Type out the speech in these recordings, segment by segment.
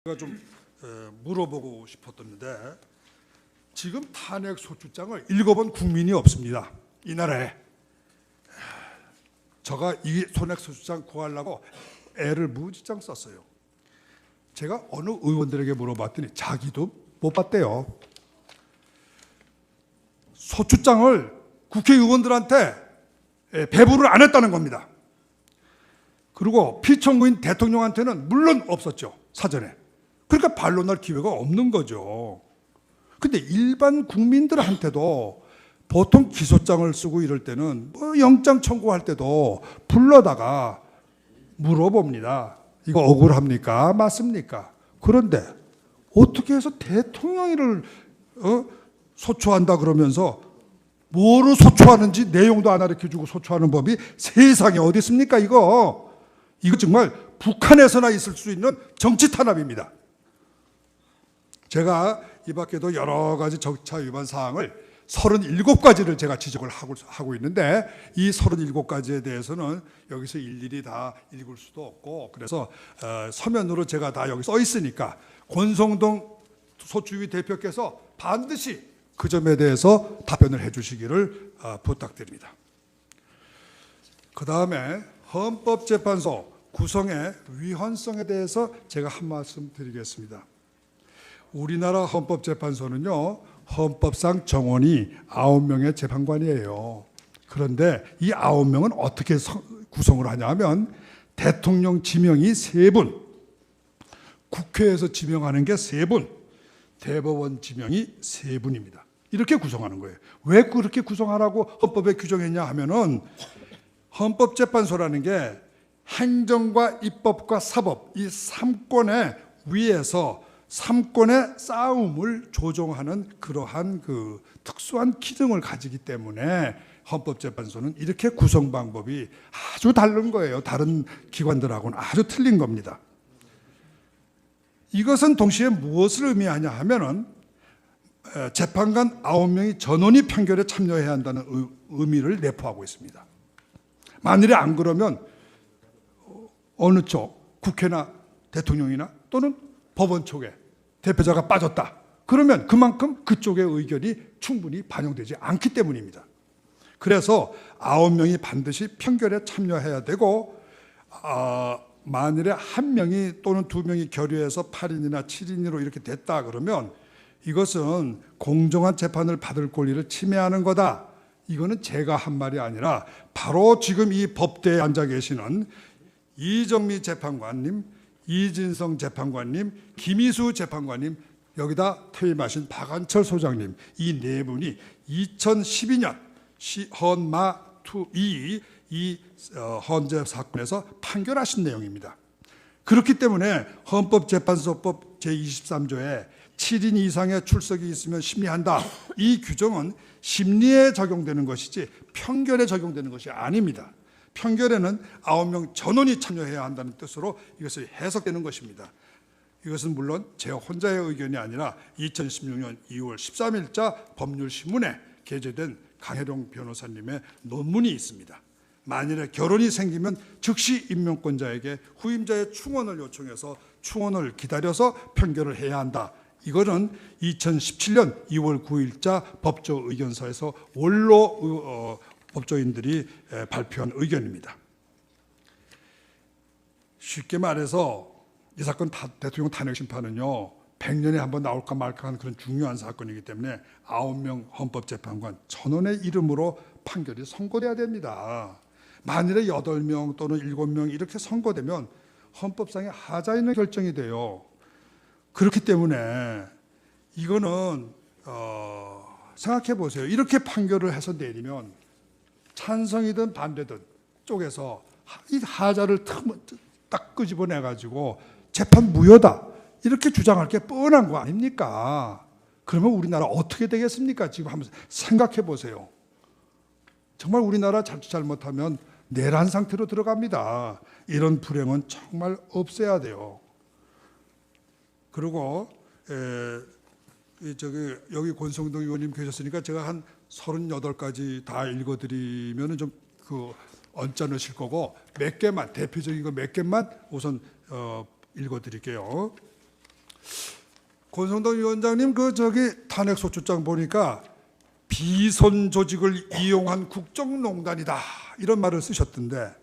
제가 좀 물어보고 싶었는데 지금 탄핵 소추장을 읽어본 국민이 없습니다. 이 나라에. 제가 이 탄핵 소추장 구하려고 애를 무지장 썼어요. 제가 어느 의원들에게 물어봤더니 자기도 못 봤대요. 소추장을 국회의원들한테 배부를 안 했다는 겁니다. 그리고 피청구인 대통령한테는 물론 없었죠. 사전에. 그러니까 반론할 기회가 없는 거죠. 근데 일반 국민들한테도 보통 기소장을 쓰고 이럴 때는 뭐 영장 청구할 때도 불러다가 물어봅니다. 이거 억울합니까? 맞습니까? 그런데 어떻게 해서 대통령을 소추한다 그러면서 뭐로 소추하는지 내용도 안 가르쳐주고 소추하는 법이 세상에 어디 있습니까? 이거 정말 북한에서나 있을 수 있는 정치 탄압입니다. 제가 이 밖에도 여러 가지 절차 위반 사항을 37가지를 제가 지적을 하고 있는데 이 37가지에 대해서는 여기서 일일이 다 읽을 수도 없고 그래서 서면으로 제가 다 여기 써 있으니까 권성동 소추위 대표께서 반드시 그 점에 대해서 답변을 해 주시기를 부탁드립니다. 그 다음에 헌법재판소 구성의 위헌성에 대해서 제가 한 말씀 드리겠습니다. 우리나라 헌법재판소는요, 헌법상 정원이 9명의 재판관이에요. 그런데 이 9명은 어떻게 구성을 하냐 하면 대통령 지명이 3분, 국회에서 지명하는 게 3분, 대법원 지명이 3분입니다. 이렇게 구성하는 거예요. 왜 그렇게 구성하라고 헌법에 규정했냐 하면은 헌법재판소라는 게 행정과 입법과 사법 이 3권의 위에서 3권의 싸움을 조종하는 그러한 그 특수한 기능을 가지기 때문에 헌법재판소는 이렇게 구성 방법이 아주 다른 거예요. 다른 기관들하고는 아주 틀린 겁니다. 이것은 동시에 무엇을 의미하냐 하면은 재판관 9명이 전원이 판결에 참여해야 한다는 의미를 내포하고 있습니다. 만일에 안 그러면 어느 쪽, 국회나 대통령이나 또는 법원 쪽에 대표자가 빠졌다. 그러면 그만큼 그쪽의 의견이 충분히 반영되지 않기 때문입니다. 그래서 9명이 반드시 판결에 참여해야 되고 만일에 1명이 또는 2명이 결의해서 8인이나 7인으로 이렇게 됐다 그러면 이것은 공정한 재판을 받을 권리를 침해하는 거다. 이거는 제가 한 말이 아니라 바로 지금 이 법대에 앉아 계시는 이정미 재판관님, 이진성 재판관님, 김희수 재판관님, 여기다 퇴임하신 박한철 소장님 이 네 분이 2012년 헌마 2 이 헌재 사건에서 판결하신 내용입니다. 그렇기 때문에 헌법재판소법 제23조에 7인 이상의 출석이 있으면 심리한다. 이 규정은 심리에 적용되는 것이지 판결에 적용되는 것이 아닙니다. 판결에는 9명 전원이 참여해야 한다는 뜻으로 이것이 해석되는 것입니다. 이것은 물론 제 혼자의 의견이 아니라 2016년 2월 13일자 법률신문에 게재된 강혜룡 변호사님의 논문이 있습니다. 만일에 결혼이 생기면 즉시 임명권자에게 후임자의 충원을 요청해서 충원을 기다려서 판결을 해야 한다. 이거는 2017년 2월 9일자 법조의견서에서 원로 법조인들이 발표한 의견입니다. 쉽게 말해서 이 사건 대통령 탄핵 심판은요 100년에 한 번 나올까 말까 하는 그런 중요한 사건이기 때문에 9명 헌법재판관 전원의 이름으로 판결이 선고돼야 됩니다. 만일에 8명 또는 7명 이렇게 선고되면 헌법상에 하자 있는 결정이 돼요. 그렇기 때문에 이거는 생각해 보세요. 이렇게 판결을 해서 내리면 찬성이든 반대든 쪽에서 이 하자를 딱 끄집어내 가지고 재판 무효다 이렇게 주장할 게 뻔한 거 아닙니까? 그러면 우리나라 어떻게 되겠습니까? 지금 한번 생각해 보세요. 정말 우리나라 잘못하면 내란 상태로 들어갑니다. 이런 불행은 정말 없애야 돼요. 그리고 여기 권성동 의원님 계셨으니까 제가 한 38가지 다 읽어드리면 좀 언짢으실 거고 몇 개만 대표적인 거 몇 개만 우선 읽어드릴게요. 권성동 위원장님 탄핵 소추장 보니까 비선 조직을 이용한 국정농단이다 이런 말을 쓰셨던데,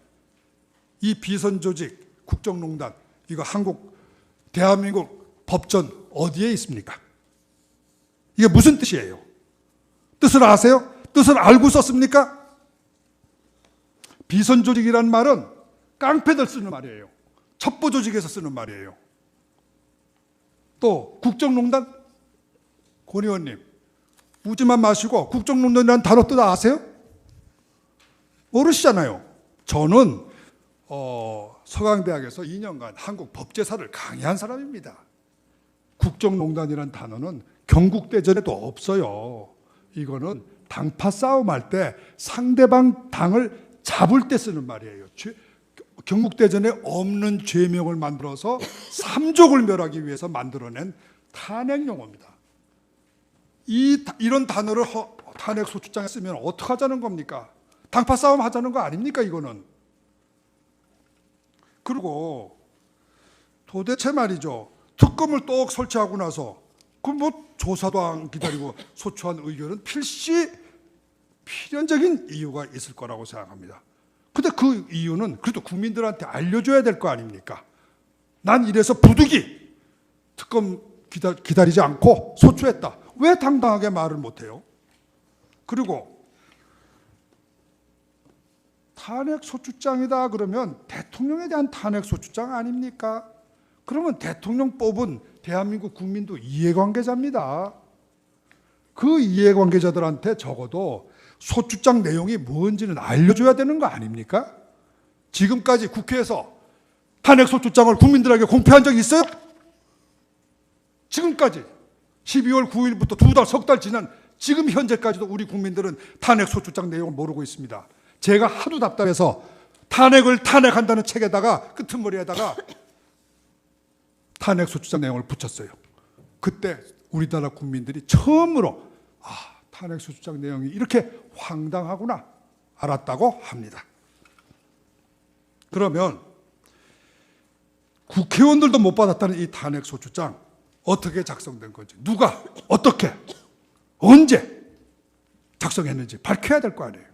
이 비선 조직 국정농단 이거 대한민국 법전 어디에 있습니까? 이게 무슨 뜻이에요? 뜻을 아세요? 뜻을 알고 썼습니까? 비선 조직이란 말은 깡패들 쓰는 말이에요. 첩보 조직에서 쓰는 말이에요. 또 국정농단, 권 의원님 웃지만 마시고 국정농단이라는 단어 뜻 아세요? 모르시잖아요. 저는 서강대학에서 2년간 한국 법제사를 강의한 사람입니다. 국정농단이라는 단어는 경국대전에도 없어요. 이거는 당파 싸움할 때 상대방 당을 잡을 때 쓰는 말이에요. 경국대전에 없는 죄명을 만들어서 삼족을 멸하기 위해서 만들어낸 탄핵 용어입니다. 이런 단어를 탄핵 소추장에 쓰면 어떻게 하자는 겁니까? 당파 싸움 하자는 거 아닙니까 이거는? 그리고 도대체 말이죠, 특검을 똑 설치하고 나서 조사도 안 기다리고 소추한 의견은 필연적인 이유가 있을 거라고 생각합니다. 근데 그 이유는 그래도 국민들한테 알려줘야 될 거 아닙니까? 난 이래서 부득이 특검 기다리지 않고 소추했다. 왜 당당하게 말을 못해요? 그리고 탄핵 소추장이다 그러면 대통령에 대한 탄핵 소추장 아닙니까? 그러면 대통령 뽑은 대한민국 국민도 이해관계자입니다. 그 이해관계자들한테 적어도 소추장 내용이 뭔지는 알려줘야 되는 거 아닙니까? 지금까지 국회에서 탄핵 소추장을 국민들에게 공표한 적이 있어요? 지금까지 12월 9일부터 2달, 석 달 지난 지금 현재까지도 우리 국민들은 탄핵 소추장 내용을 모르고 있습니다. 제가 하도 답답해서 탄핵을 탄핵한다는 책에다가 끄트머리에다가 탄핵 소추장 내용을 붙였어요. 그때 우리나라 국민들이 처음으로 탄핵 소추장 내용이 이렇게 황당하구나 알았다고 합니다. 그러면 국회의원들도 못 받았다는 이 탄핵 소추장 어떻게 작성된 건지, 누가 어떻게 언제 작성했는지 밝혀야 될 거 아니에요.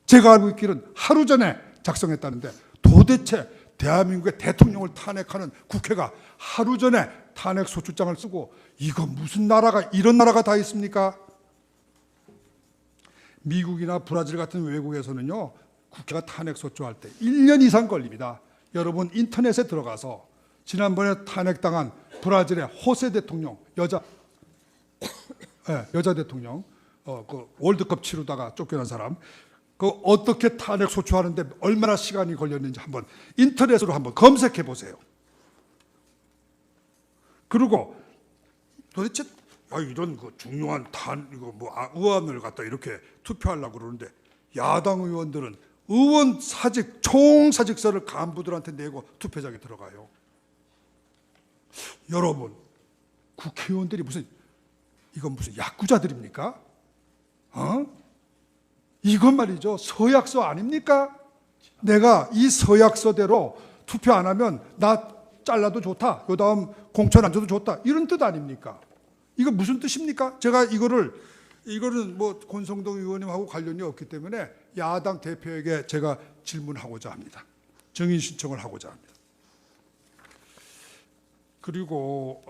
제가 알고 있기는 하루 전에 작성했다는데, 도대체 대한민국의 대통령을 탄핵하는 국회가 하루 전에 탄핵 소추장을 쓰고, 이거 무슨 나라가 이런 나라가 다 있습니까? 미국이나 브라질 같은 외국에서는요, 국회가 탄핵 소추할 때 1년 이상 걸립니다. 여러분 인터넷에 들어가서 지난번에 탄핵당한 브라질의 호세 대통령, 여자 대통령, 그 월드컵 치르다가 쫓겨난 사람, 그 어떻게 탄핵 소추하는데 얼마나 시간이 걸렸는지 한번 인터넷으로 한번 검색해 보세요. 그리고 도대체 이런 중요한 의원을 갖다 이렇게 투표하려고 그러는데, 야당 의원들은 의원 사직, 총사직서를 간부들한테 내고 투표장에 들어가요. 여러분, 국회의원들이 이건 무슨 야구자들입니까? 이건 말이죠, 서약서 아닙니까? 내가 이 서약서대로 투표 안 하면 나 잘라도 좋다, 그 다음 공천 안 줘도 좋다, 이런 뜻 아닙니까? 이거 무슨 뜻입니까? 제가 이거는 권성동 의원님하고 관련이 없기 때문에 야당 대표에게 제가 질문하고자 합니다. 증인 신청을 하고자 합니다. 그리고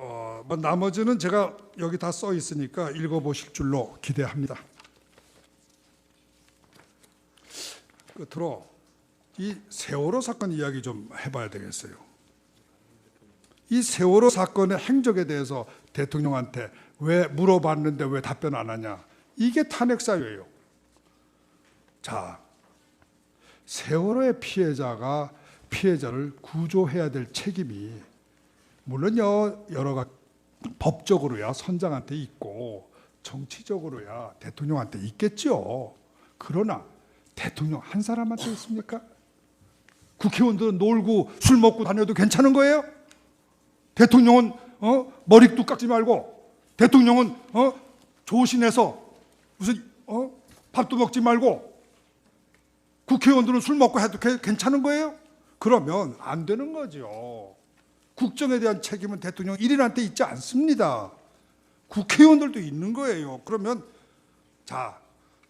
나머지는 제가 여기 다 써 있으니까 읽어보실 줄로 기대합니다. 끝으로 이 세월호 사건 이야기 좀 해봐야 되겠어요. 이 세월호 사건의 행적에 대해서 대통령한테 왜 물어봤는데 왜 답변 안 하냐, 이게 탄핵 사유예요. 자, 세월호의 피해자를 구조해야 될 책임이 물론요 여러 가지 법적으로야 선장한테 있고 정치적으로야 대통령한테 있겠죠. 그러나 대통령 한 사람한테 있습니까? 국회의원들은 놀고 술 먹고 다녀도 괜찮은 거예요? 대통령은 머리도 깎지 말고, 대통령은 조신해서 무슨 밥도 먹지 말고, 국회의원들은 술 먹고 해도 괜찮은 거예요? 그러면 안 되는 거죠. 국정에 대한 책임은 대통령 1인한테 있지 않습니다. 국회의원들도 있는 거예요. 그러면 자,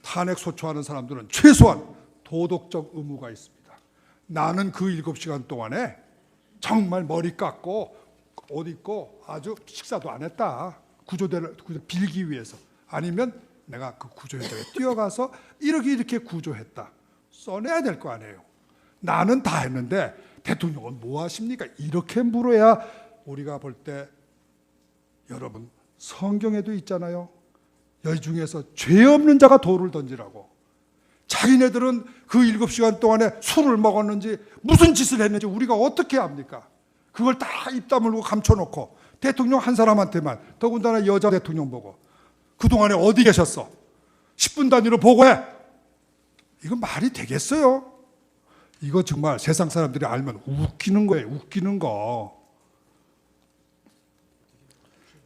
탄핵 소추하는 사람들은 최소한 도덕적 의무가 있습니다. 나는 그 7시간 동안에 정말 머리 깎고 옷 입고 아주 식사도 안 했다. 구조대를 빌기 위해서. 아니면 내가 그 구조 현장에 뛰어가서 이렇게 구조했다. 써내야 될 거 아니에요. 나는 다 했는데 대통령은 뭐 하십니까? 이렇게 물어야 우리가 볼 때 여러분 성경에도 있잖아요. 여기 중에서 죄 없는 자가 돌을 던지라고. 자기네들은 그 7시간 동안에 술을 먹었는지 무슨 짓을 했는지 우리가 어떻게 압니까? 그걸 다 입 다물고 감춰놓고 대통령 한 사람한테만, 더군다나 여자 대통령 보고 그동안에 어디 계셨어? 10분 단위로 보고해. 이거 말이 되겠어요? 이거 정말 세상 사람들이 알면 웃기는 거예요. 웃기는 거.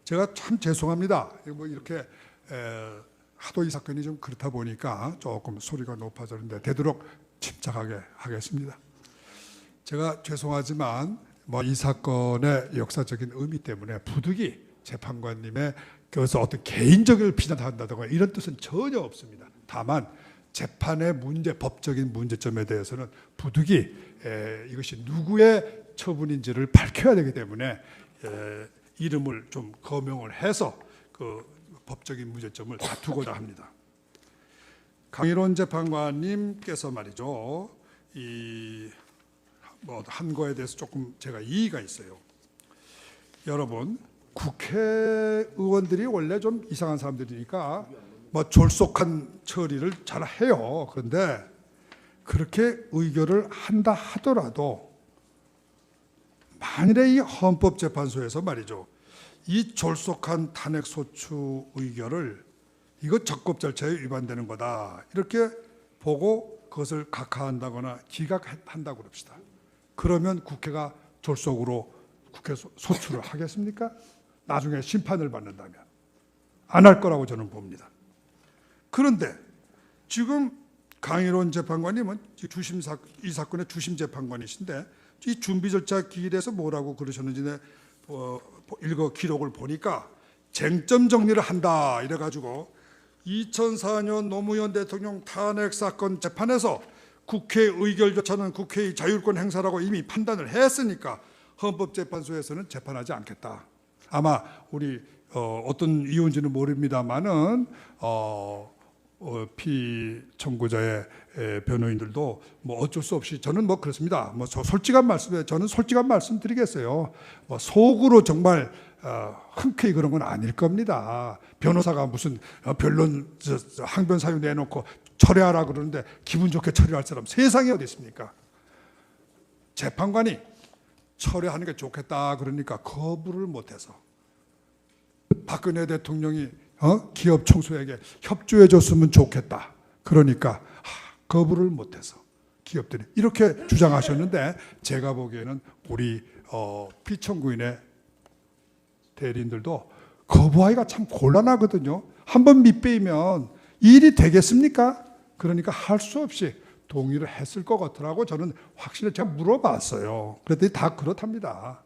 제가 참 죄송합니다. 뭐 이렇게 하도 이 사건이 좀 그렇다 보니까 조금 소리가 높아졌는데 되도록 침착하게 하겠습니다. 제가 죄송하지만 뭐 이 사건의 역사적인 의미 때문에 부득이 재판관님의 그것을 어떤 개인적인 비난한다든가 이런 뜻은 전혀 없습니다. 다만 재판의 문제, 법적인 문제점에 대해서는 부득이 이것이 누구의 처분인지를 밝혀야 되기 때문에 이름을 좀 거명을 해서 그 법적인 문제점을 다투고자 합니다. 강일원 재판관님께서 말이죠, 한 거에 대해서 조금 제가 이의가 있어요. 여러분, 국회의원들이 원래 좀 이상한 사람들이니까 뭐 졸속한 처리를 잘 해요. 그런데 그렇게 의결을 한다 하더라도 만일에 이 헌법재판소에서 말이죠, 이 졸속한 탄핵소추 의결을 이거 적법 절차에 위반되는 거다 이렇게 보고 그것을 각하한다거나 기각한다고 그럽시다. 그러면 국회가 졸속으로 국회 소추를 하겠습니까? 나중에 심판을 받는다면 안 할 거라고 저는 봅니다. 그런데 지금 강일원 재판관님은 이 사건의 주심 재판관이신데 이 준비 절차 기일에서 뭐라고 그러셨는지 읽어 기록을 보니까 쟁점 정리를 한다 이래가지고 2004년 노무현 대통령 탄핵 사건 재판에서 국회 의결 절차는 국회의 자율권 행사라고 이미 판단을 했으니까 헌법재판소에서는 재판하지 않겠다. 아마 우리 어떤 이유인지는 모릅니다만은 피청구자의 변호인들도 뭐 어쩔 수 없이 저는 뭐 그렇습니다. 뭐 솔직한 말씀에 저는 솔직한 말씀 드리겠어요. 뭐 속으로 정말 흔쾌히 그런 건 아닐 겁니다. 변호사가 무슨 변론 항변 사유 내놓고 철회하라 그러는데 기분 좋게 철회할 사람 세상에 어디 있습니까? 재판관이 철회하는 게 좋겠다 그러니까 거부를 못해서 박근혜 대통령이 기업 총수에게 협조해 줬으면 좋겠다 그러니까 거부를 못해서 기업들이 이렇게 주장하셨는데 제가 보기에는 우리 피청구인의 대리인들도 거부하기가 참 곤란하거든요. 한번 밑배이면 일이 되겠습니까? 그러니까 할 수 없이 동의를 했을 것 같더라고. 저는 확실히 제가 물어봤어요. 그랬더니 다 그렇답니다.